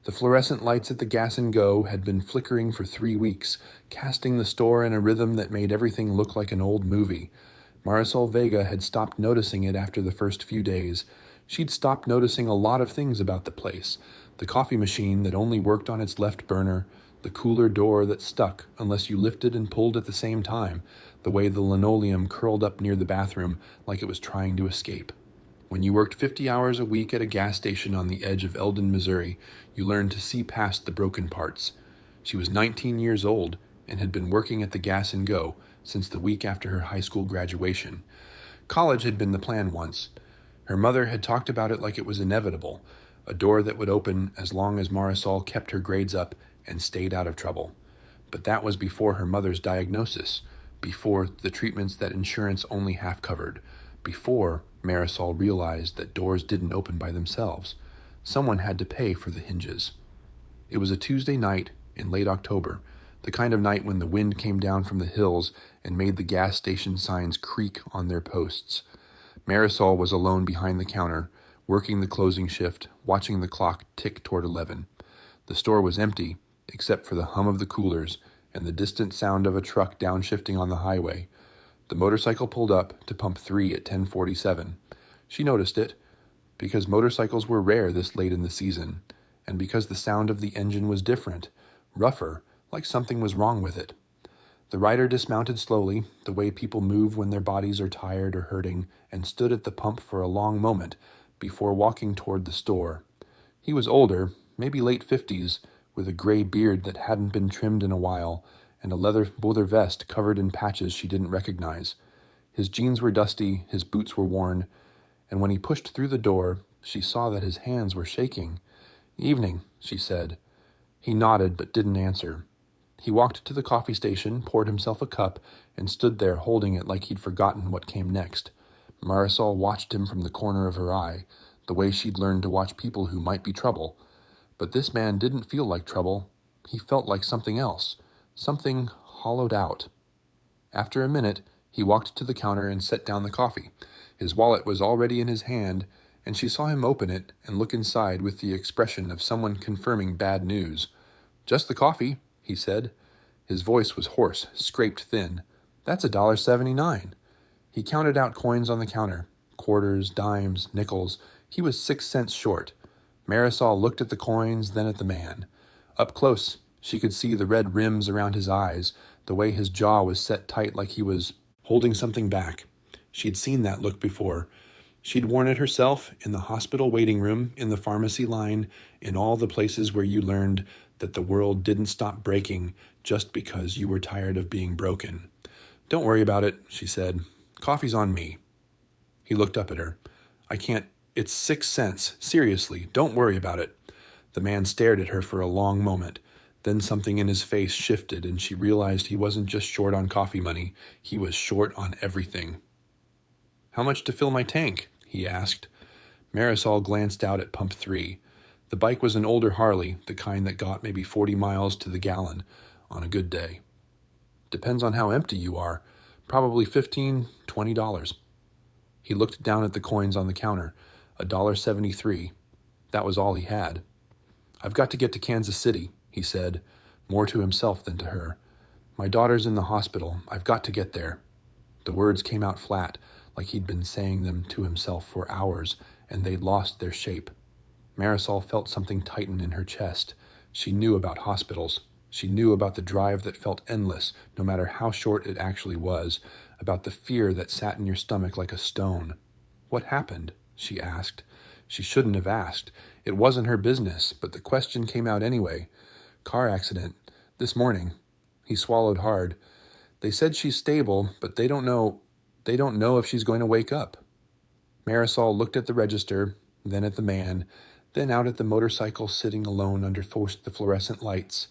The fluorescent lights at the Gas and Go had been flickering for 3 weeks, casting the store in a rhythm that made everything look like an old movie. Marisol Vega had stopped noticing it after the first few days. She'd stopped noticing a lot of things about the place. The coffee machine that only worked on its left burner, the cooler door that stuck unless you lifted and pulled at the same time, the way the linoleum curled up near the bathroom like it was trying to escape. When you worked 50 hours a week at a gas station on the edge of Eldon, Missouri, you learned to see past the broken parts. She was 19 years old and had been working at the Gas and Go since the week after her high school graduation. College had been the plan once. Her mother had talked about it like it was inevitable, a door that would open as long as Marisol kept her grades up and stayed out of trouble. But that was before her mother's diagnosis, before the treatments that insurance only half covered, before Marisol realized that doors didn't open by themselves. Someone had to pay for the hinges. It was a Tuesday night in late October, the kind of night when the wind came down from the hills and made the gas station signs creak on their posts. Marisol was alone behind the counter, working the closing shift, watching the clock tick toward 11. The store was empty, except for the hum of the coolers and the distant sound of a truck downshifting on the highway. The motorcycle pulled up to pump 3 at 10:47. She noticed it, because motorcycles were rare this late in the season, and because the sound of the engine was different, rougher, like something was wrong with it. The rider dismounted slowly, the way people move when their bodies are tired or hurting, and stood at the pump for a long moment before walking toward the store. He was older, maybe late 50s, with a gray beard that hadn't been trimmed in a while, and a leather vest covered in patches she didn't recognize. His jeans were dusty, his boots were worn, and when he pushed through the door, she saw that his hands were shaking. "Evening," she said. He nodded but didn't answer. He walked to the coffee station, poured himself a cup, and stood there holding it like he'd forgotten what came next. Marisol watched him from the corner of her eye, the way she'd learned to watch people who might be trouble. But this man didn't feel like trouble. He felt like something else, something hollowed out. After a minute, he walked to the counter and set down the coffee. His wallet was already in his hand, and she saw him open it and look inside with the expression of someone confirming bad news. "Just the coffee," he said. His voice was hoarse, scraped thin. "That's $1.79. He counted out coins on the counter, quarters, dimes, nickels. He was 6 cents short. Marisol looked at the coins, then at the man. Up close, she could see the red rims around his eyes, the way his jaw was set tight like he was holding something back. She'd seen that look before. She'd worn it herself, in the hospital waiting room, in the pharmacy line, in all the places where you learned that the world didn't stop breaking just because you were tired of being broken. "Don't worry about it," she said. "Coffee's on me." He looked up at her. "I can't. It's 6 cents. Seriously, don't worry about it." The man stared at her for a long moment. Then something in his face shifted, and she realized he wasn't just short on coffee money. He was short on everything. "How much to fill my tank?" he asked. Marisol glanced out at pump 3. The bike was an older Harley, the kind that got maybe 40 miles to the gallon on a good day. "Depends on how empty you are. Probably $15, $20. He looked down at the coins on the counter. $1.73. That was all he had. "I've got to get to Kansas City," he said, more to himself than to her. "My daughter's in the hospital. I've got to get there." The words came out flat, like he'd been saying them to himself for hours, and they'd lost their shape. Marisol felt something tighten in her chest. She knew about hospitals. She knew about the drive that felt endless, no matter how short it actually was, about the fear that sat in your stomach like a stone. "What happened?" she asked. She shouldn't have asked. It wasn't her business, but the question came out anyway. "Car accident. This morning." He swallowed hard. "They said she's stable, but they don't know if she's going to wake up." Marisol looked at the register, then at the man, then out at the motorcycle sitting alone under the fluorescent lights.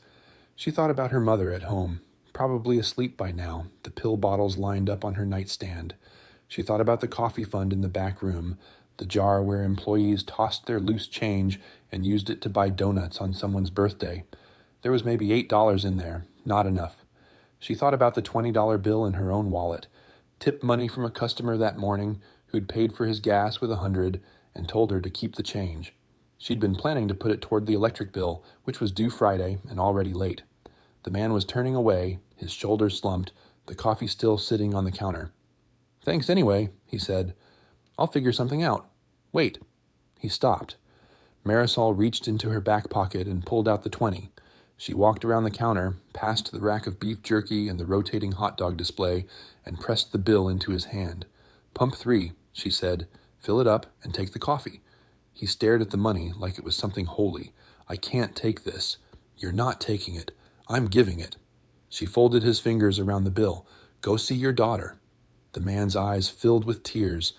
She thought about her mother at home, probably asleep by now, the pill bottles lined up on her nightstand. She thought about the coffee fund in the back room, the jar where employees tossed their loose change and used it to buy donuts on someone's birthday. There was maybe $8 in there, not enough. She thought about the $20 bill in her own wallet, tip money from a customer that morning who'd paid for his gas with $100 and told her to keep the change. She'd been planning to put it toward the electric bill, which was due Friday and already late. The man was turning away, his shoulders slumped, the coffee still sitting on the counter. "Thanks anyway," he said. "I'll figure something out. Wait." He stopped. Marisol reached into her back pocket and pulled out the 20. She walked around the counter, past the rack of beef jerky and the rotating hot dog display, and pressed the bill into his hand. "Pump 3, she said. "Fill it up and take the coffee." He stared at the money like it was something holy. "I can't take this." "You're not taking it. I'm giving it." She folded his fingers around the bill. "Go see your daughter." The man's eyes filled with tears.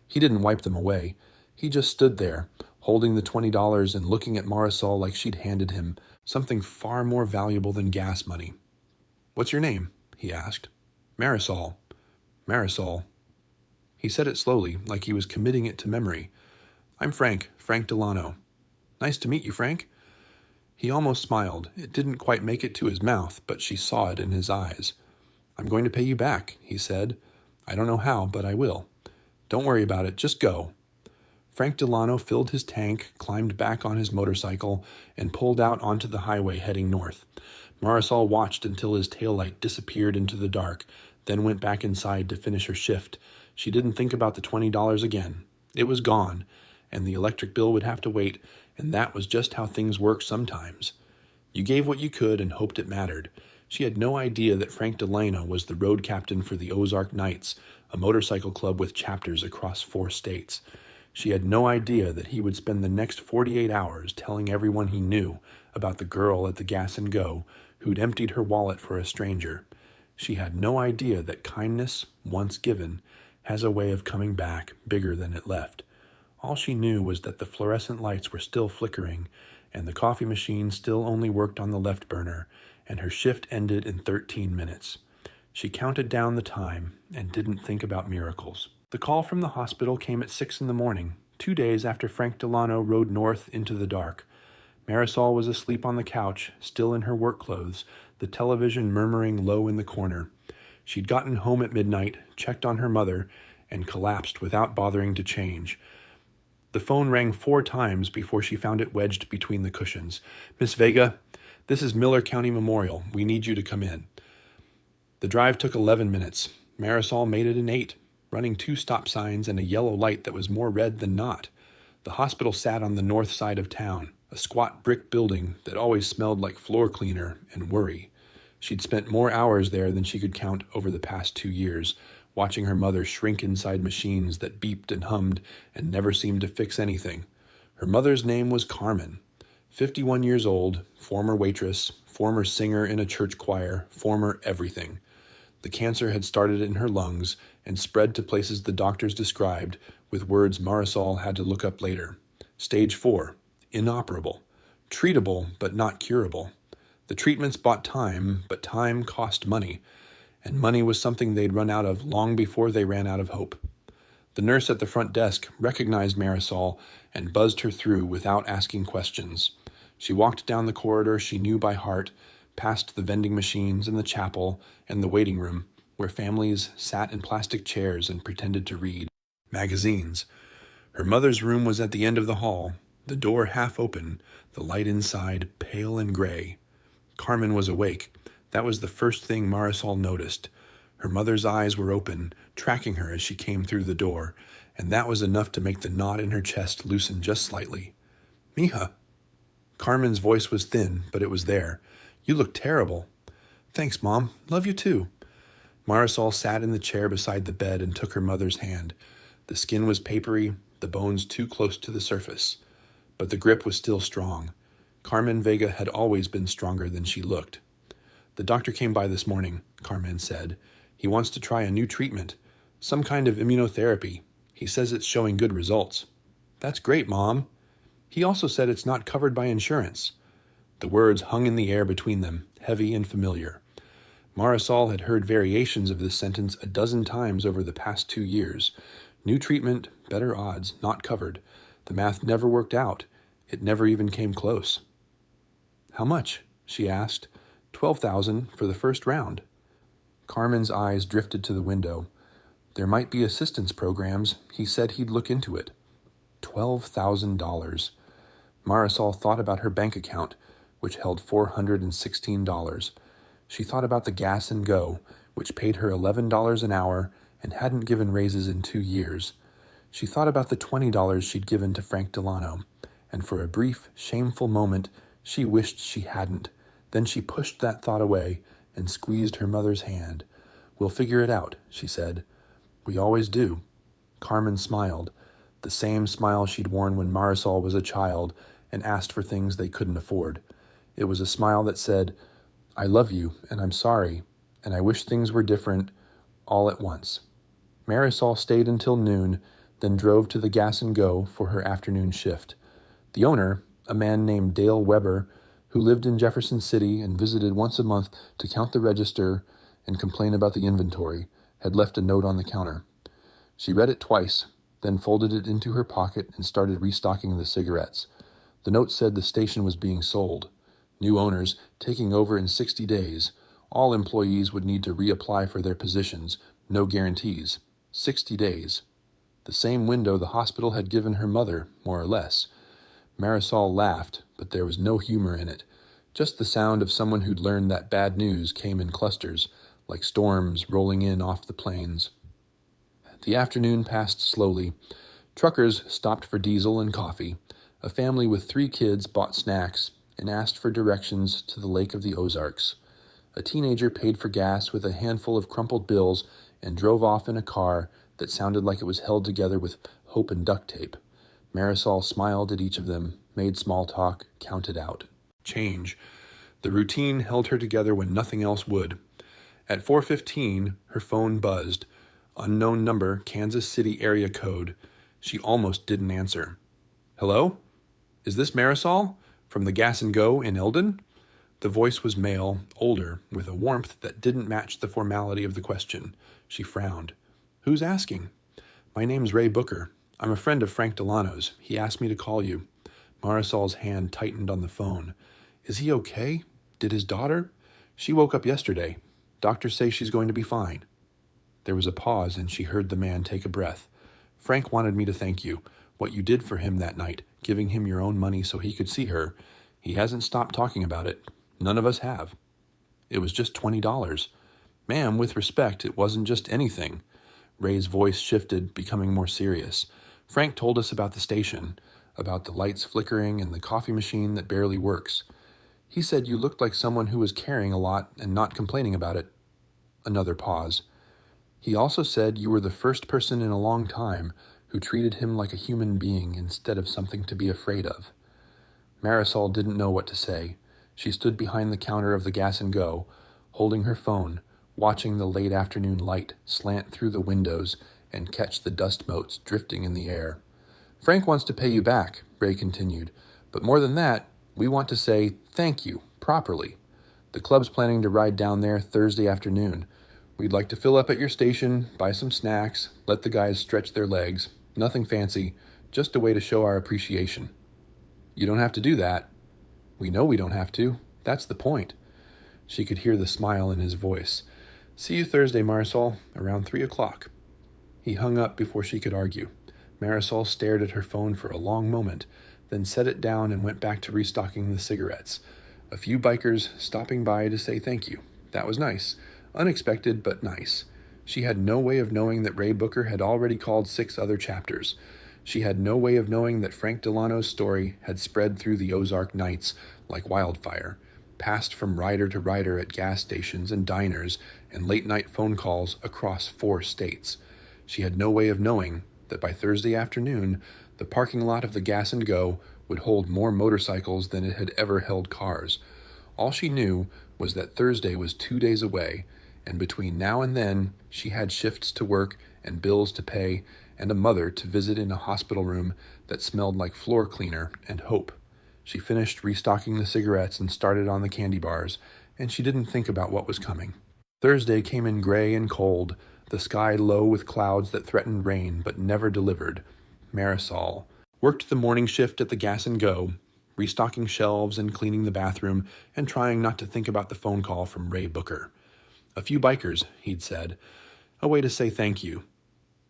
He didn't wipe them away. He just stood there, holding the $20 and looking at Marisol like she'd handed him something far more valuable than gas money. "What's your name?" he asked. "Marisol." "Marisol." He said it slowly, like he was committing it to memory. "I'm Frank Delano." "Nice to meet you, Frank." He almost smiled. It didn't quite make it to his mouth, but she saw it in his eyes. "I'm going to pay you back," he said. "I don't know how, but I will. Don't worry about it. Just go." Frank Delano filled his tank, climbed back on his motorcycle, and pulled out onto the highway heading north. Marisol watched until his taillight disappeared into the dark, then went back inside to finish her shift. She didn't think about the $20 again. It was gone, and the electric bill would have to wait, and that was just how things work sometimes. You gave what you could and hoped it mattered. She had no idea that Frank Delano was the road captain for the Ozark Knights, a motorcycle club with chapters across 4 states. She had no idea that he would spend the next 48 hours telling everyone he knew about the girl at the Gas and Go who'd emptied her wallet for a stranger. She had no idea that kindness, once given, has a way of coming back bigger than it left. All she knew was that the fluorescent lights were still flickering, and the coffee machine still only worked on the left burner, and her shift ended in 13 minutes. She counted down the time and didn't think about miracles. The call from the hospital came at 6 in the morning, 2 days after Frank Delano rode north into the dark. Marisol was asleep on the couch, still in her work clothes, the television murmuring low in the corner. She'd gotten home at midnight, checked on her mother, and collapsed without bothering to change. The phone rang 4 times before she found it wedged between the cushions. "Miss Vega, this is Miller County Memorial. We need you to come in." The drive took 11 minutes. Marisol made it in 8, running 2 stop signs and a yellow light that was more red than not. The hospital sat on the north side of town, a squat brick building that always smelled like floor cleaner and worry. She'd spent more hours there than she could count over the past 2 years, watching her mother shrink inside machines that beeped and hummed and never seemed to fix anything. Her mother's name was Carmen. 51 years old, former waitress, former singer in a church choir, former everything. The cancer had started in her lungs and spread to places the doctors described, with words Marisol had to look up later. Stage 4, inoperable. Treatable, but not curable. The treatments bought time, but time cost money, and money was something they'd run out of long before they ran out of hope. The nurse at the front desk recognized Marisol and buzzed her through without asking questions. She walked down the corridor she knew by heart, past the vending machines and the chapel and the waiting room, where families sat in plastic chairs and pretended to read magazines. Her mother's room was at the end of the hall, the door half open, the light inside pale and gray. Carmen was awake. That was the first thing Marisol noticed. Her mother's eyes were open, tracking her as she came through the door, and that was enough to make the knot in her chest loosen just slightly. "Mija." Carmen's voice was thin, but it was there. "You look terrible." "Thanks, Mom. Love you too." Marisol sat in the chair beside the bed and took her mother's hand. The skin was papery, the bones too close to the surface, but the grip was still strong. Carmen Vega had always been stronger than she looked. "The doctor came by this morning," Carmen said. "He wants to try a new treatment, some kind of immunotherapy. He says it's showing good results." "That's great, Mom." "He also said it's not covered by insurance." The words hung in the air between them, heavy and familiar. Marisol had heard variations of this sentence a dozen times over the past 2 years. New treatment, better odds, not covered. The math never worked out. It never even came close. "How much?" she asked. $12,000 for the first round." Carmen's eyes drifted to the window. "There might be assistance programs. He said he'd look into it." $12,000. Marisol thought about her bank account, which held $416. She thought about the Gas and Go, which paid her $11 an hour and hadn't given raises in 2 years. She thought about the $20 she'd given to Frank Delano, and for a brief, shameful moment, she wished she hadn't. Then she pushed that thought away and squeezed her mother's hand. "We'll figure it out," she said. "We always do." Carmen smiled, the same smile she'd worn when Marisol was a child and asked for things they couldn't afford. It was a smile that said, "I love you, and I'm sorry, and I wish things were different, all at once." Marisol stayed until noon, then drove to the Gas and Go for her afternoon shift. The owner, a man named Dale Weber, who lived in Jefferson City and visited once a month to count the register and complain about the inventory, had left a note on the counter. She read it twice, then folded it into her pocket and started restocking the cigarettes. The note said the station was being sold. New owners taking over in 60 days. All employees would need to reapply for their positions. No guarantees. 60 days. The same window the hospital had given her mother, more or less. Marisol laughed, but there was no humor in it. Just the sound of someone who'd learned that bad news came in clusters, like storms rolling in off the plains. The afternoon passed slowly. Truckers stopped for diesel and coffee. A family with 3 kids bought snacks and asked for directions to the Lake of the Ozarks. A teenager paid for gas with a handful of crumpled bills and drove off in a car that sounded like it was held together with hope and duct tape. Marisol smiled at each of them, made small talk, counted out. Change. The routine held her together when nothing else would. At 4:15, her phone buzzed. Unknown number, Kansas City area code. She almost didn't answer. "Hello? Is this Marisol? From the Gas and Go in Eldon?" The voice was male, older, with a warmth that didn't match the formality of the question. She frowned. "Who's asking?" "My name's Ray Booker. I'm a friend of Frank Delano's. He asked me to call you." Marisol's hand tightened on the phone. "Is he okay? Did his daughter?" "She woke up yesterday. Doctors say she's going to be fine." There was a pause, and she heard the man take a breath. "Frank wanted me to thank you. What you did for him that night, giving him your own money so he could see her. He hasn't stopped talking about it. None of us have." "It was just $20. "Ma'am, with respect, it wasn't just anything." Ray's voice shifted, becoming more serious. "Frank told us about the station, about the lights flickering and the coffee machine that barely works. He said you looked like someone who was caring a lot and not complaining about it." Another pause. "He also said you were the first person in a long time who treated him like a human being instead of something to be afraid of." Marisol didn't know what to say. She stood behind the counter of the Gas and Go, holding her phone, watching the late afternoon light slant through the windows and catch the dust motes drifting in the air. "Frank wants to pay you back," Ray continued. "But more than that, we want to say thank you, properly. The club's planning to ride down there Thursday afternoon. We'd like to fill up at your station, buy some snacks, let the guys stretch their legs. Nothing fancy, just a way to show our appreciation." "You don't have to do that." "We know we don't have to. That's the point." She could hear the smile in his voice. "See you Thursday, Marisol, around 3 o'clock. He hung up before she could argue. Marisol stared at her phone for a long moment, then set it down and went back to restocking the cigarettes. A few bikers stopping by to say thank you. That was nice. Unexpected, but nice. She had no way of knowing that Ray Booker had already called 6 other chapters. She had no way of knowing that Frank Delano's story had spread through the Ozark Nights like wildfire, passed from rider to rider at gas stations and diners and late-night phone calls across 4 states. She had no way of knowing that by Thursday afternoon, the parking lot of the Gas and Go would hold more motorcycles than it had ever held cars. All she knew was that Thursday was 2 days away, and between now and then, she had shifts to work and bills to pay and a mother to visit in a hospital room that smelled like floor cleaner and hope. She finished restocking the cigarettes and started on the candy bars, and she didn't think about what was coming. Thursday came in gray and cold, the sky low with clouds that threatened rain but never delivered. Marisol worked the morning shift at the Gas and Go, restocking shelves and cleaning the bathroom and trying not to think about the phone call from Ray Booker. "A few bikers," he'd said. A way to say thank you.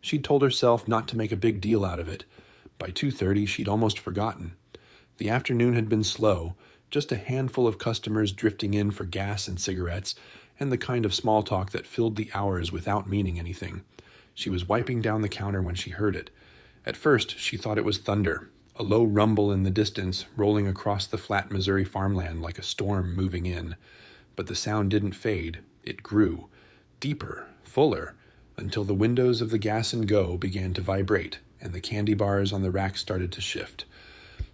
She'd told herself not to make a big deal out of it. By 2:30, she'd almost forgotten. The afternoon had been slow, just a handful of customers drifting in for gas and cigarettes, and the kind of small talk that filled the hours without meaning anything. She was wiping down the counter when she heard it. At first, she thought it was thunder, a low rumble in the distance rolling across the flat Missouri farmland like a storm moving in. But the sound didn't fade. It grew, deeper, fuller, until the windows of the Gas and Go began to vibrate, and the candy bars on the rack started to shift.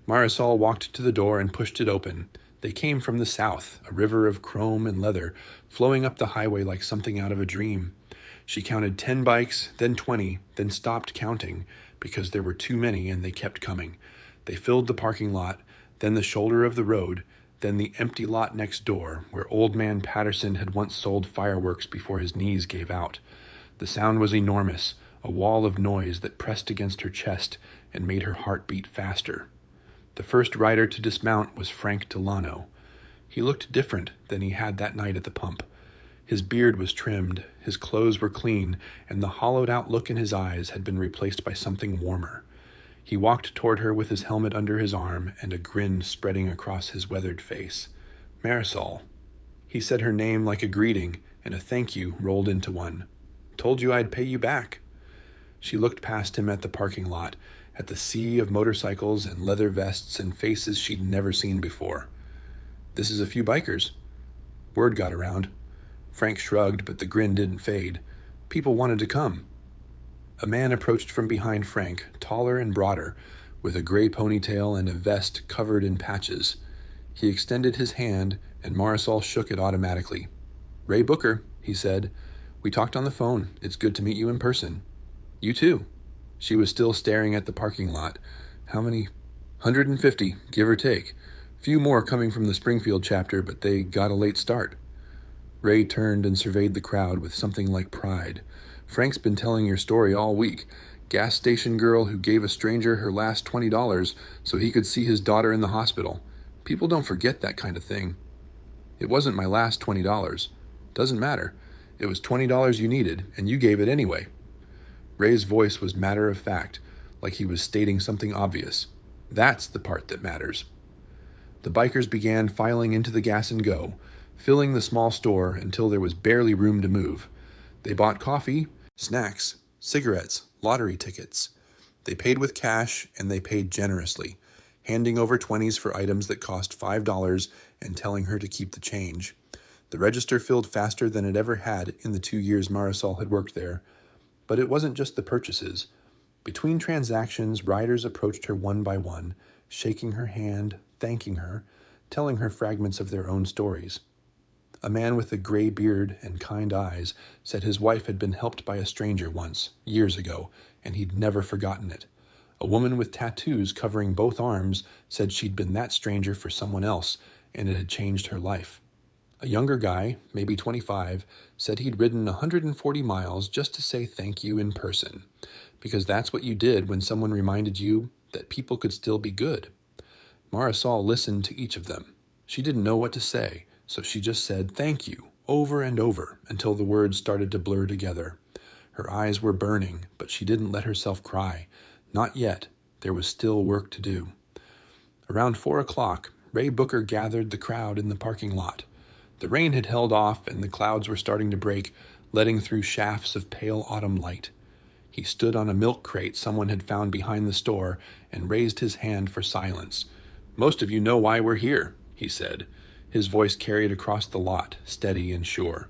Marisol walked to the door and pushed it open. They came from the south, a river of chrome and leather, flowing up the highway like something out of a dream. She counted 10 bikes, then 20, then stopped counting, because there were too many and they kept coming. They filled the parking lot, then the shoulder of the road, then the empty lot next door, where Old Man Patterson had once sold fireworks before his knees gave out. The sound was enormous, a wall of noise that pressed against her chest and made her heart beat faster. The first rider to dismount was Frank Delano. He looked different than he had that night at the pump. His beard was trimmed, his clothes were clean, and the hollowed-out look in his eyes had been replaced by something warmer. He walked toward her with his helmet under his arm and a grin spreading across his weathered face. Marisol. He said her name like a greeting, and a thank you rolled into one. Told you I'd pay you back. She looked past him at the parking lot, at the sea of motorcycles and leather vests and faces she'd never seen before. This is a few bikers. Word got around. Frank shrugged, but the grin didn't fade. People wanted to come. A man approached from behind Frank, taller and broader, with a gray ponytail and a vest covered in patches. He extended his hand, and Marisol shook it automatically. Ray Booker, he said. We talked on the phone. It's good to meet you in person. You too. She was still staring at the parking lot. How many? 150, give or take. Few more coming from the Springfield chapter, but they got a late start. Ray turned and surveyed the crowd with something like pride. Frank's been telling your story all week. Gas station girl who gave a stranger her last $20 so he could see his daughter in the hospital. People don't forget that kind of thing. It wasn't my last $20. Doesn't matter. It was $20 you needed, and you gave it anyway. Ray's voice was matter of fact, like he was stating something obvious. That's the part that matters. The bikers began filing into the Gas and Go, filling the small store until there was barely room to move. They bought coffee, snacks, cigarettes, lottery tickets. They paid with cash, and they paid generously, handing over 20s for items that cost $5 and telling her to keep the change. The register filled faster than it ever had in the 2 years Marisol had worked there. But it wasn't just the purchases. Between transactions, riders approached her one by one, shaking her hand, thanking her, telling her fragments of their own stories. A man with a gray beard and kind eyes said his wife had been helped by a stranger once, years ago, and he'd never forgotten it. A woman with tattoos covering both arms said she'd been that stranger for someone else, and it had changed her life. A younger guy, maybe 25, said he'd ridden 140 miles just to say thank you in person, because that's what you did when someone reminded you that people could still be good. Marisol listened to each of them. She didn't know what to say, so she just said thank you over and over until the words started to blur together. Her eyes were burning, but she didn't let herself cry. Not yet. There was still work to do. Around 4 o'clock, Ray Booker gathered the crowd in the parking lot. The rain had held off, and the clouds were starting to break, letting through shafts of pale autumn light. He stood on a milk crate someone had found behind the store and raised his hand for silence. Most of you know why we're here, he said. His voice carried across the lot, steady and sure.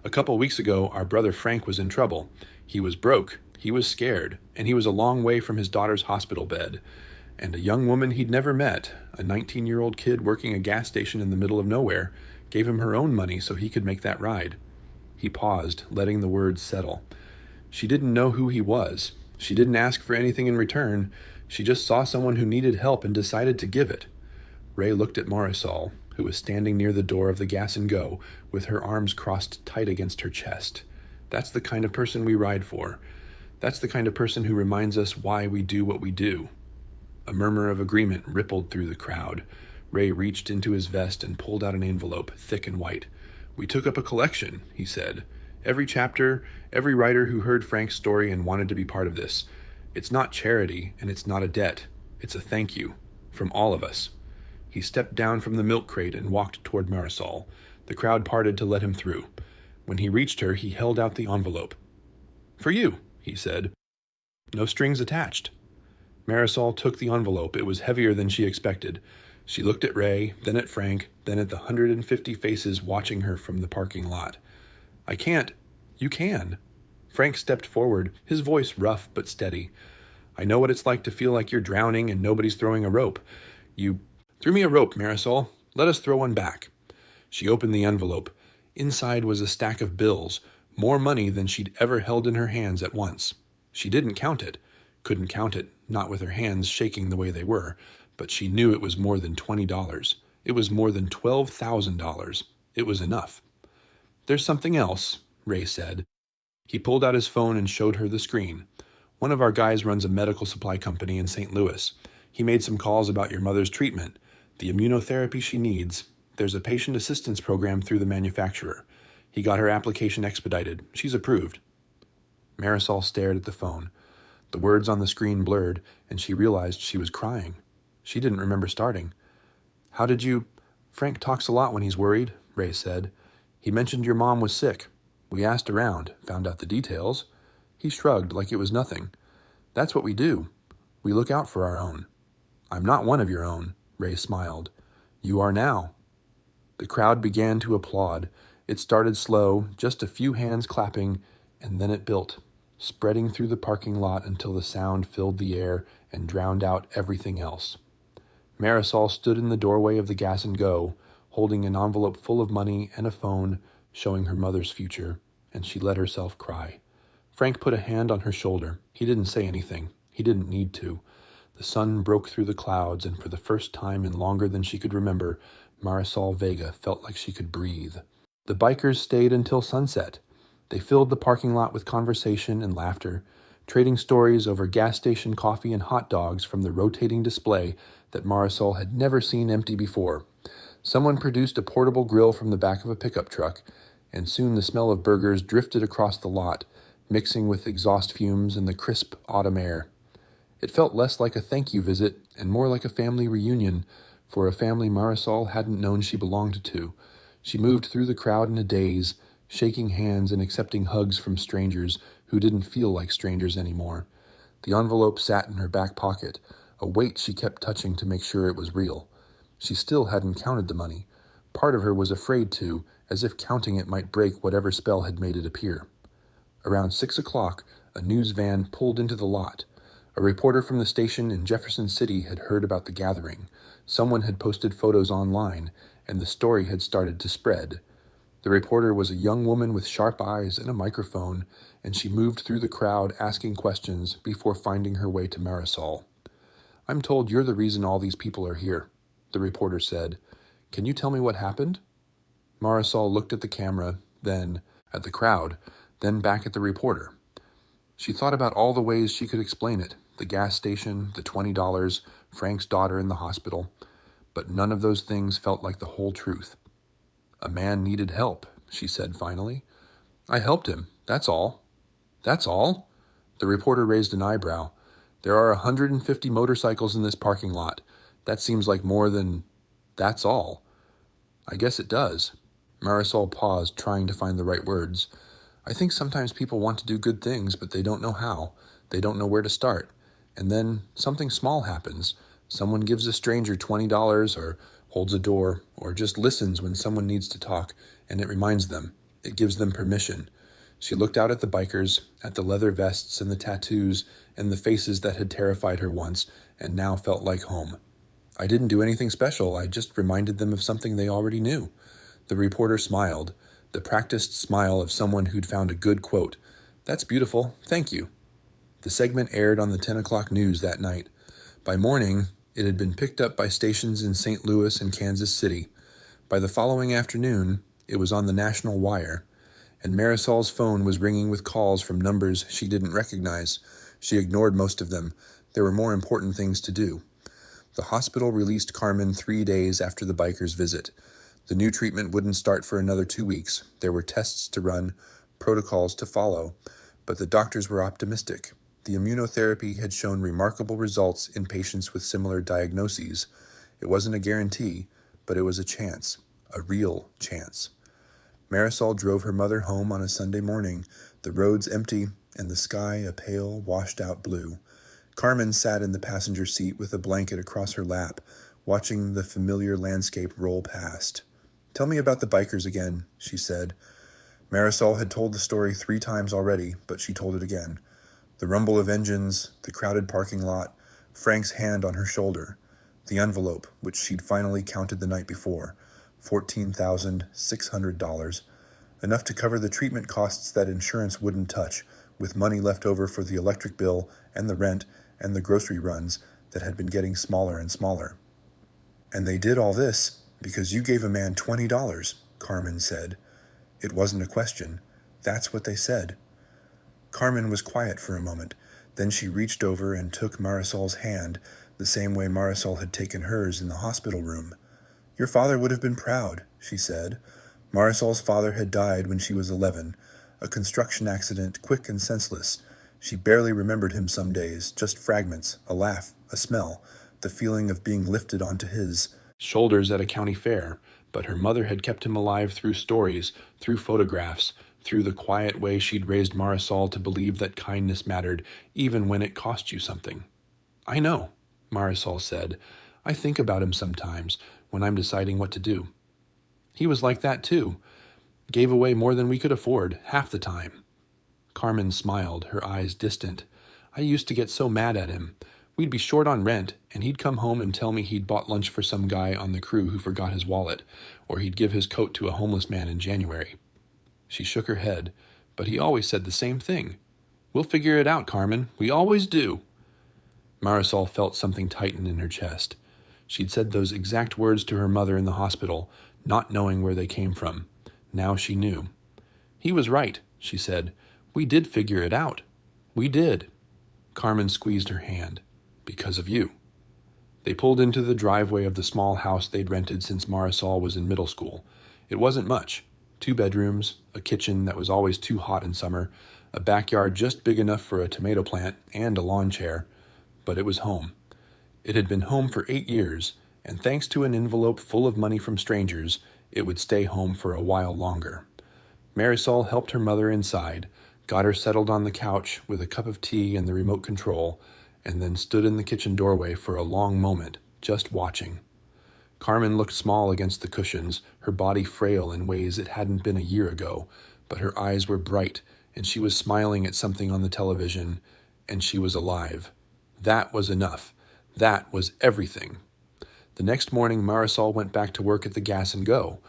A couple weeks ago, our brother Frank was in trouble. He was broke, he was scared, and he was a long way from his daughter's hospital bed. And a young woman he'd never met, a 19-year-old kid working a gas station in the middle of nowhere, gave him her own money so he could make that ride. He paused, letting the words settle. She didn't know who he was. She didn't ask for anything in return. She just saw someone who needed help and decided to give it. Ray looked at Marisol, who was standing near the door of the Gas and Go, with her arms crossed tight against her chest. That's the kind of person we ride for. That's the kind of person who reminds us why we do what we do. A murmur of agreement rippled through the crowd. Ray reached into his vest and pulled out an envelope, thick and white. We took up a collection, he said. Every chapter, every writer who heard Frank's story and wanted to be part of this. It's not charity, and it's not a debt. It's a thank you, from all of us. He stepped down from the milk crate and walked toward Marisol. The crowd parted to let him through. When he reached her, he held out the envelope. "For you," he said. No strings attached. Marisol took the envelope. It was heavier than she expected. She looked at Ray, then at Frank, then at the 150 faces watching her from the parking lot. "I can't." "You can." Frank stepped forward, his voice rough but steady. "I know what it's like to feel like you're drowning and nobody's throwing a rope. You threw me a rope, Marisol. Let us throw one back." She opened the envelope. Inside was a stack of bills, more money than she'd ever held in her hands at once. She didn't count it. Couldn't count it, not with her hands shaking the way they were, but she knew it was more than $20. It was more than $12,000. It was enough. "There's something else," Ray said. He pulled out his phone and showed her the screen. "One of our guys runs a medical supply company in St. Louis. He made some calls about your mother's treatment, the immunotherapy she needs. There's a patient assistance program through the manufacturer. He got her application expedited. She's approved." Marisol stared at the phone. The words on the screen blurred, and she realized she was crying. She didn't remember starting. "How did you—" "Frank talks a lot when he's worried," Ray said. "He mentioned your mom was sick. We asked around, found out the details." He shrugged like it was nothing. "That's what we do. We look out for our own." "I'm not one of your own," Ray smiled. "You are now." The crowd began to applaud. It started slow, just a few hands clapping, and then it built, spreading through the parking lot until the sound filled the air and drowned out everything else. Marisol stood in the doorway of the Gas and Go, holding an envelope full of money and a phone showing her mother's future, and she let herself cry. Frank put a hand on her shoulder. He didn't say anything. He didn't need to. The sun broke through the clouds, and for the first time in longer than she could remember, Marisol Vega felt like she could breathe. The bikers stayed until sunset. They filled the parking lot with conversation and laughter, trading stories over gas station coffee and hot dogs from the rotating display that Marisol had never seen empty before. Someone produced a portable grill from the back of a pickup truck, and soon the smell of burgers drifted across the lot, mixing with exhaust fumes and the crisp autumn air. It felt less like a thank you visit and more like a family reunion, for a family Marisol hadn't known she belonged to. She moved through the crowd in a daze, shaking hands and accepting hugs from strangers who didn't feel like strangers anymore. The envelope sat in her back pocket, a weight she kept touching to make sure it was real. She still hadn't counted the money. Part of her was afraid to, as if counting it might break whatever spell had made it appear. Around 6 o'clock, a news van pulled into the lot. A reporter from the station in Jefferson City had heard about the gathering. Someone had posted photos online, and the story had started to spread. The reporter was a young woman with sharp eyes and a microphone, and she moved through the crowd asking questions before finding her way to Marisol. "I'm told you're the reason all these people are here," the reporter said. "Can you tell me what happened?" Marisol looked at the camera, then at the crowd, then back at the reporter. She thought about all the ways she could explain it, the gas station, the $20, Frank's daughter in the hospital, but none of those things felt like the whole truth. "A man needed help," she said finally. "I helped him, that's all." "That's all?" The reporter raised an eyebrow. "There are 150 motorcycles in this parking lot. That seems like more than that's all." "I guess it does." Marisol paused, trying to find the right words. "I think sometimes people want to do good things, but they don't know how. They don't know where to start. And then something small happens. Someone gives a stranger $20 or holds a door or just listens when someone needs to talk, and it reminds them. It gives them permission." She looked out at the bikers, at the leather vests and the tattoos and the faces that had terrified her once and now felt like home. "I didn't do anything special. I just reminded them of something they already knew." The reporter smiled, the practiced smile of someone who'd found a good quote. "That's beautiful. Thank you." The segment aired on the 10 o'clock news that night. By morning, it had been picked up by stations in St. Louis and Kansas City. By the following afternoon, it was on the national wire, and Marisol's phone was ringing with calls from numbers she didn't recognize. She ignored most of them. There were more important things to do. The hospital released Carmen 3 days after the biker's visit. The new treatment wouldn't start for another 2 weeks. There were tests to run, protocols to follow, but the doctors were optimistic. The immunotherapy had shown remarkable results in patients with similar diagnoses. It wasn't a guarantee, but it was a chance, a real chance. Marisol drove her mother home on a Sunday morning, the roads empty and the sky a pale, washed-out blue. Carmen sat in the passenger seat with a blanket across her lap, watching the familiar landscape roll past. "Tell me about the bikers again," she said. Marisol had told the story 3 times already, but she told it again. The rumble of engines, the crowded parking lot, Frank's hand on her shoulder, the envelope, which she'd finally counted the night before, $14,600, enough to cover the treatment costs that insurance wouldn't touch, with money left over for the electric bill and the rent and the grocery runs that had been getting smaller and smaller. "And they did all this because you gave a man $20, Carmen said. It wasn't a question. That's what they said. Carmen was quiet for a moment. Then she reached over and took Marisol's hand, the same way Marisol had taken hers in the hospital room. "Your father would have been proud," she said. Marisol's father had died when she was 11, a construction accident, quick and senseless. She barely remembered him some days, just fragments, a laugh, a smell, the feeling of being lifted onto his shoulders at a county fair. But her mother had kept him alive through stories, through photographs, through the quiet way she'd raised Marisol to believe that kindness mattered, even when it cost you something. "I know," Marisol said. "I think about him sometimes, when I'm deciding what to do. He was like that too. Gave away more than we could afford, half the time." Carmen smiled, her eyes distant. "I used to get so mad at him. We'd be short on rent, and he'd come home and tell me he'd bought lunch for some guy on the crew who forgot his wallet, or he'd give his coat to a homeless man in January." She shook her head, but he always said the same thing. "We'll figure it out, Carmen. We always do." Marisol felt something tighten in her chest. She'd said those exact words to her mother in the hospital, not knowing where they came from. Now she knew. "He was right," she said. "We did figure it out. We did." Carmen squeezed her hand. "Because of you." They pulled into the driveway of the small house they'd rented since Marisol was in middle school. It wasn't much. 2 bedrooms, a kitchen that was always too hot in summer, a backyard just big enough for a tomato plant, and a lawn chair. But it was home. It had been home for 8 years, and thanks to an envelope full of money from strangers, it would stay home for a while longer. Marisol helped her mother inside, got her settled on the couch with a cup of tea and the remote control, and then stood in the kitchen doorway for a long moment, just watching. Carmen looked small against the cushions, her body frail in ways it hadn't been a year ago, but her eyes were bright, and she was smiling at something on the television, and she was alive. That was enough. That was everything. The next morning, Marisol went back to work at the Gas and Go.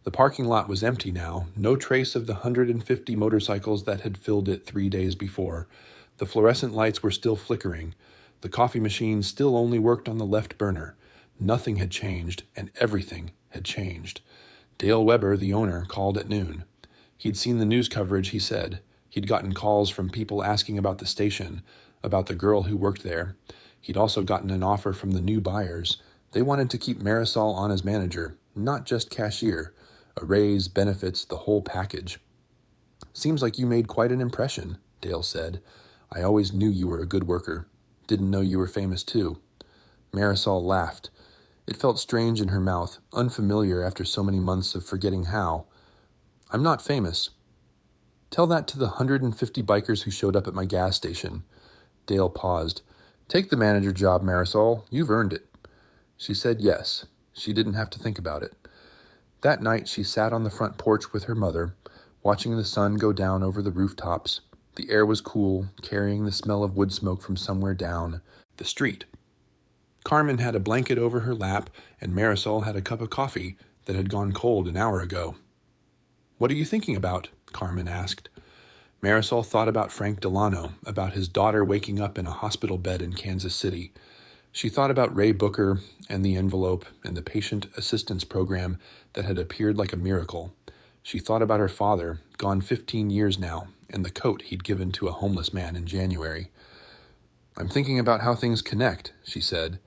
The parking lot was empty now, no trace of the 150 motorcycles that had filled it 3 days before. The fluorescent lights were still flickering. The coffee machine still only worked on the left burner. Nothing had changed, and everything had changed. Dale Weber, the owner, called at noon. He'd seen the news coverage, he said. He'd gotten calls from people asking about the station, about the girl who worked there. He'd also gotten an offer from the new buyers. They wanted to keep Marisol on as manager, not just cashier. A raise, benefits, the whole package. "Seems like you made quite an impression," Dale said. "I always knew you were a good worker. Didn't know you were famous too." Marisol laughed. It felt strange in her mouth, unfamiliar after so many months of forgetting how. "I'm not famous." "Tell that to the 150 bikers who showed up at my gas station." Dale paused. "Take the manager job, Marisol. You've earned it." She said yes. She didn't have to think about it. That night she sat on the front porch with her mother, watching the sun go down over the rooftops. The air was cool, carrying the smell of wood smoke from somewhere down the street. Carmen had a blanket over her lap, and Marisol had a cup of coffee that had gone cold an hour ago. "What are you thinking about?" Carmen asked. Marisol thought about Frank Delano, about his daughter waking up in a hospital bed in Kansas City. She thought about Ray Booker and the envelope and the patient assistance program that had appeared like a miracle. She thought about her father, gone 15 years now, and the coat he'd given to a homeless man in January. "I'm thinking about how things connect," she said.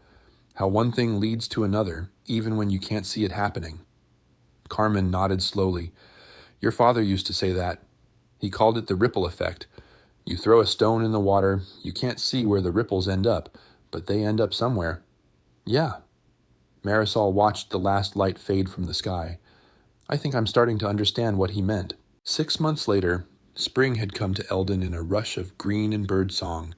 "How one thing leads to another, even when you can't see it happening." Carmen nodded slowly. "Your father used to say that. He called it the ripple effect. You throw a stone in the water, you can't see where the ripples end up, but they end up somewhere." "Yeah." Marisol watched the last light fade from the sky. I think I'm starting to understand what he meant. 6 months later, spring had come to Eldon in a rush of green and bird song.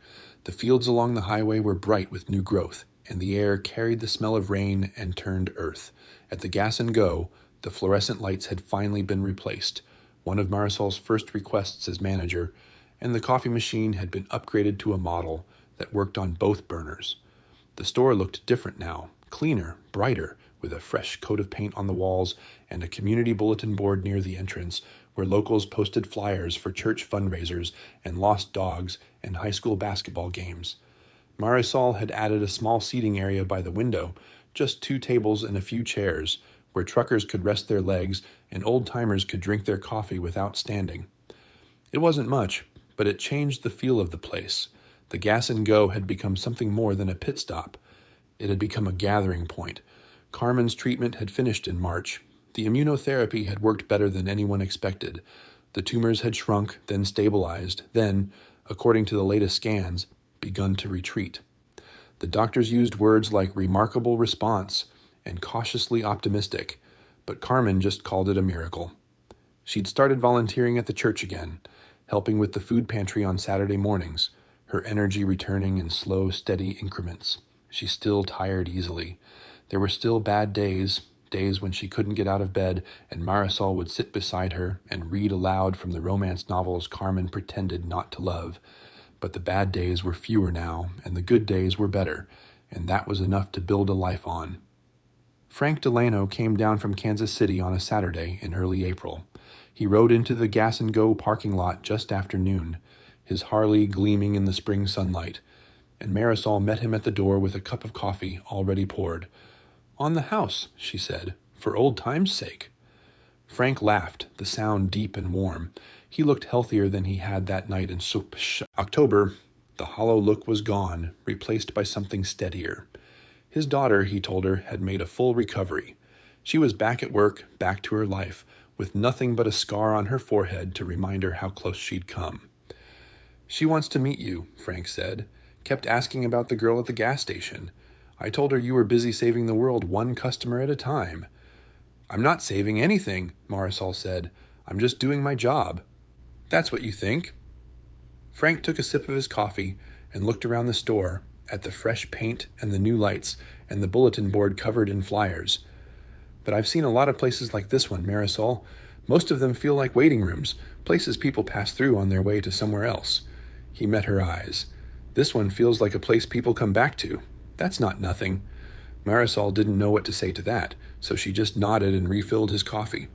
The fields along the highway were bright with new growth, and the air carried the smell of rain and turned earth. At the Gas and Go, the fluorescent lights had finally been replaced, one of Marisol's first requests as manager, and the coffee machine had been upgraded to a model that worked on both burners. The store looked different now, cleaner, brighter, with a fresh coat of paint on the walls and a community bulletin board near the entrance where locals posted flyers for church fundraisers and lost dogs and high school basketball games. Marisol had added a small seating area by the window, just 2 tables and a few chairs, where truckers could rest their legs and old-timers could drink their coffee without standing. It wasn't much, but it changed the feel of the place. The Gas and Go had become something more than a pit stop. It had become a gathering point. Carmen's treatment had finished in March. The immunotherapy had worked better than anyone expected. The tumors had shrunk, then stabilized, then, according to the latest scans, begun to retreat. The doctors used words like remarkable response and cautiously optimistic, but Carmen just called it a miracle. She'd started volunteering at the church again, helping with the food pantry on Saturday mornings, her energy returning in slow, steady increments. She still tired easily. There were still bad days when she couldn't get out of bed, and Marisol would sit beside her and read aloud from the romance novels Carmen pretended not to love. But the bad days were fewer now, and the good days were better, and that was enough to build a life on. Frank Delano came down from Kansas City on a Saturday in early April. He rode into the Gas and Go parking lot just after noon, his Harley gleaming in the spring sunlight, and Marisol met him at the door with a cup of coffee already poured. "On the house," she said, "for old time's sake." Frank laughed, the sound deep and warm. He looked healthier than he had that night in October. The hollow look was gone, replaced by something steadier. His daughter, he told her, had made a full recovery. She was back at work, back to her life, with nothing but a scar on her forehead to remind her how close she'd come. "She wants to meet you," Frank said. "Kept asking about the girl at the gas station. I told her you were busy saving the world one customer at a time." "I'm not saving anything," Marisol said. "I'm just doing my job." "That's what you think." Frank took a sip of his coffee and looked around the store at the fresh paint and the new lights and the bulletin board covered in flyers. "But I've seen a lot of places like this one, Marisol. Most of them feel like waiting rooms, places people pass through on their way to somewhere else." He met her eyes. "This one feels like a place people come back to. That's not nothing." Marisol didn't know what to say to that, so she just nodded and refilled his coffee.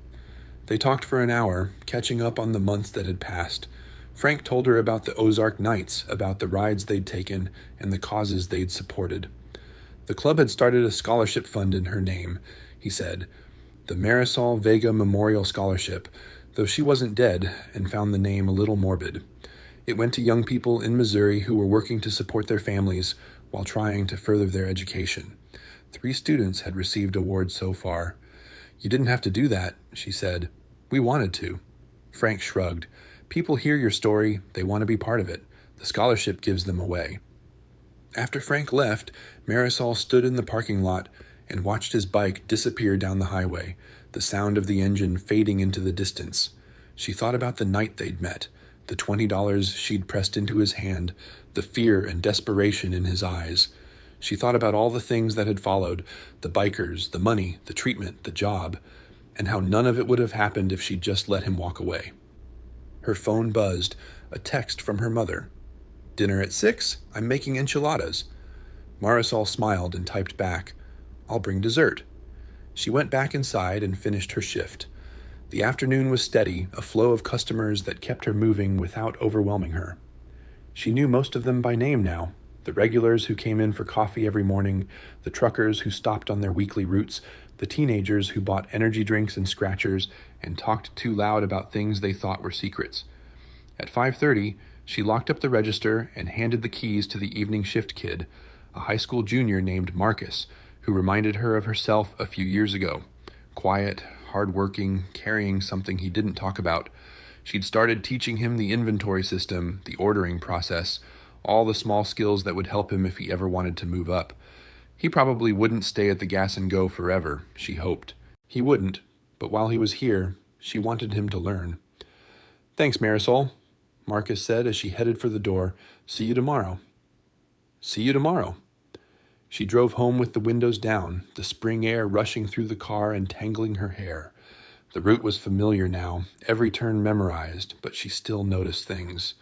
They talked for an hour, catching up on the months that had passed. Frank told her about the Ozark Nights, about the rides they'd taken, and the causes they'd supported. The club had started a scholarship fund in her name, he said, the Marisol Vega Memorial Scholarship, though she wasn't dead and found the name a little morbid. It went to young people in Missouri who were working to support their families while trying to further their education. 3 students had received awards so far. "You didn't have to do that," she said. "We wanted to." Frank shrugged. "People hear your story. They want to be part of it. The scholarship gives them away." After Frank left, Marisol stood in the parking lot and watched his bike disappear down the highway, the sound of the engine fading into the distance. She thought about the night they'd met, the $20 she'd pressed into his hand, the fear and desperation in his eyes. She thought about all the things that had followed, the bikers, the money, the treatment, the job, and how none of it would have happened if she'd just let him walk away. Her phone buzzed, a text from her mother. "Dinner at 6? I'm making enchiladas." Marisol smiled and typed back, "I'll bring dessert." She went back inside and finished her shift. The afternoon was steady, a flow of customers that kept her moving without overwhelming her. She knew most of them by name now, the regulars who came in for coffee every morning, the truckers who stopped on their weekly routes, the teenagers who bought energy drinks and scratchers and talked too loud about things they thought were secrets. At 5:30, she locked up the register and handed the keys to the evening shift kid, a high school junior named Marcus, who reminded her of herself a few years ago. Quiet, hard-working, carrying something he didn't talk about. She'd started teaching him the inventory system, the ordering process, all the small skills that would help him if he ever wanted to move up. He probably wouldn't stay at the Gas and Go forever, she hoped. He wouldn't, but while he was here, she wanted him to learn. Thanks, Marisol, Marcus said as she headed for the door. See you tomorrow. See you tomorrow. She drove home with the windows down, the spring air rushing through the car and tangling her hair. The route was familiar now, every turn memorized, but she still noticed things.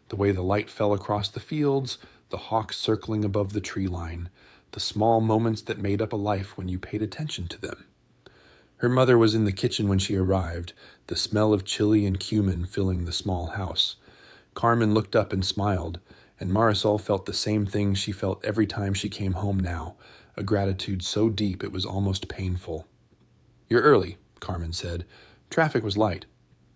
The way the light fell across the fields, the hawks circling above the tree line, the small moments that made up a life when you paid attention to them. Her mother was in the kitchen when she arrived, the smell of chili and cumin filling the small house. Carmen looked up and smiled, and Marisol felt the same thing she felt every time she came home now, a gratitude so deep it was almost painful. You're early, Carmen said. Traffic was light.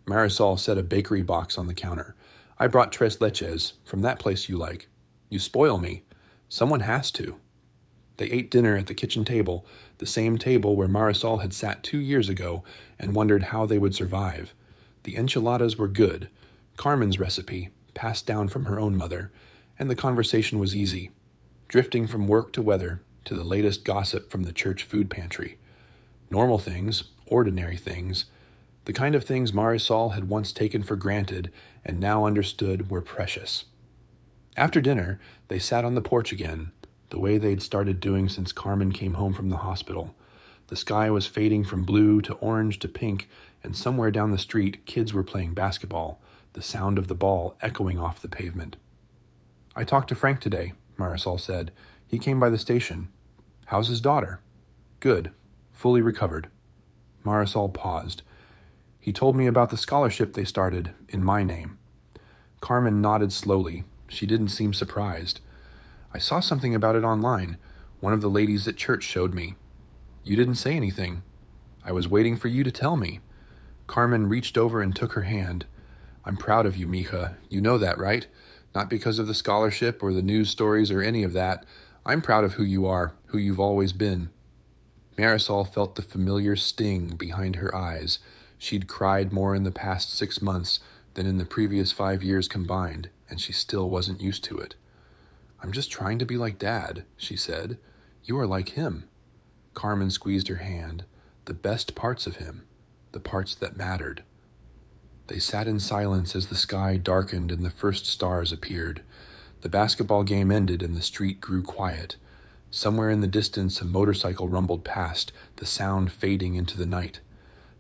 Marisol set a bakery box on the counter. I brought tres leches, from that place you like. You spoil me. Someone has to. They ate dinner at the kitchen table, the same table where Marisol had sat 2 years ago and wondered how they would survive. The enchiladas were good, Carmen's recipe, passed down from her own mother, and the conversation was easy, drifting from work to weather to the latest gossip from the church food pantry. Normal things, ordinary things, the kind of things Marisol had once taken for granted and now understood were precious. After dinner, they sat on the porch again, the way they'd started doing since Carmen came home from the hospital. The sky was fading from blue to orange to pink, and somewhere down the street, kids were playing basketball, the sound of the ball echoing off the pavement. I talked to Frank today, Marisol said. He came by the station. How's his daughter? Good. Fully recovered. Marisol paused. He told me about the scholarship they started, in my name. Carmen nodded slowly. She didn't seem surprised. I saw something about it online. One of the ladies at church showed me. You didn't say anything. I was waiting for you to tell me. Carmen reached over and took her hand. I'm proud of you, mija. You know that, right? Not because of the scholarship or the news stories or any of that. I'm proud of who you are, who you've always been. Marisol felt the familiar sting behind her eyes. She'd cried more in the past 6 months than in the previous 5 years combined, and she still wasn't used to it. I'm just trying to be like Dad, she said. You are like him. Carmen squeezed her hand. The best parts of him, the parts that mattered. They sat in silence as the sky darkened and the first stars appeared. The basketball game ended and the street grew quiet. Somewhere in the distance a motorcycle rumbled past, the sound fading into the night.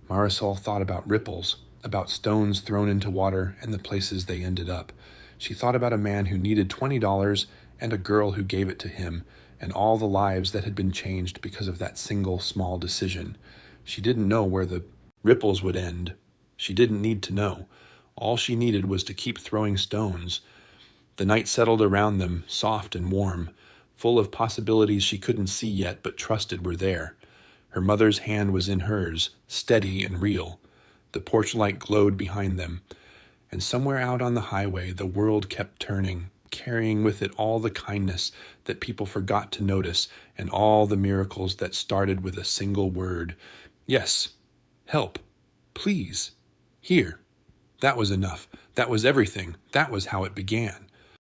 Marisol thought about ripples, about stones thrown into water and the places they ended up. She thought about a man who needed $20 and a girl who gave it to him, and all the lives that had been changed because of that single small decision. She didn't know where the ripples would end. She didn't need to know. All she needed was to keep throwing stones. The night settled around them, soft and warm, full of possibilities she couldn't see yet but trusted were there. Her mother's hand was in hers, steady and real. The porch light glowed behind them, and somewhere out on the highway the world kept turning, carrying with it all the kindness that people forgot to notice and all the miracles that started with a single word. Yes. Help. Please. Here. That was enough. That was everything. That was how it began.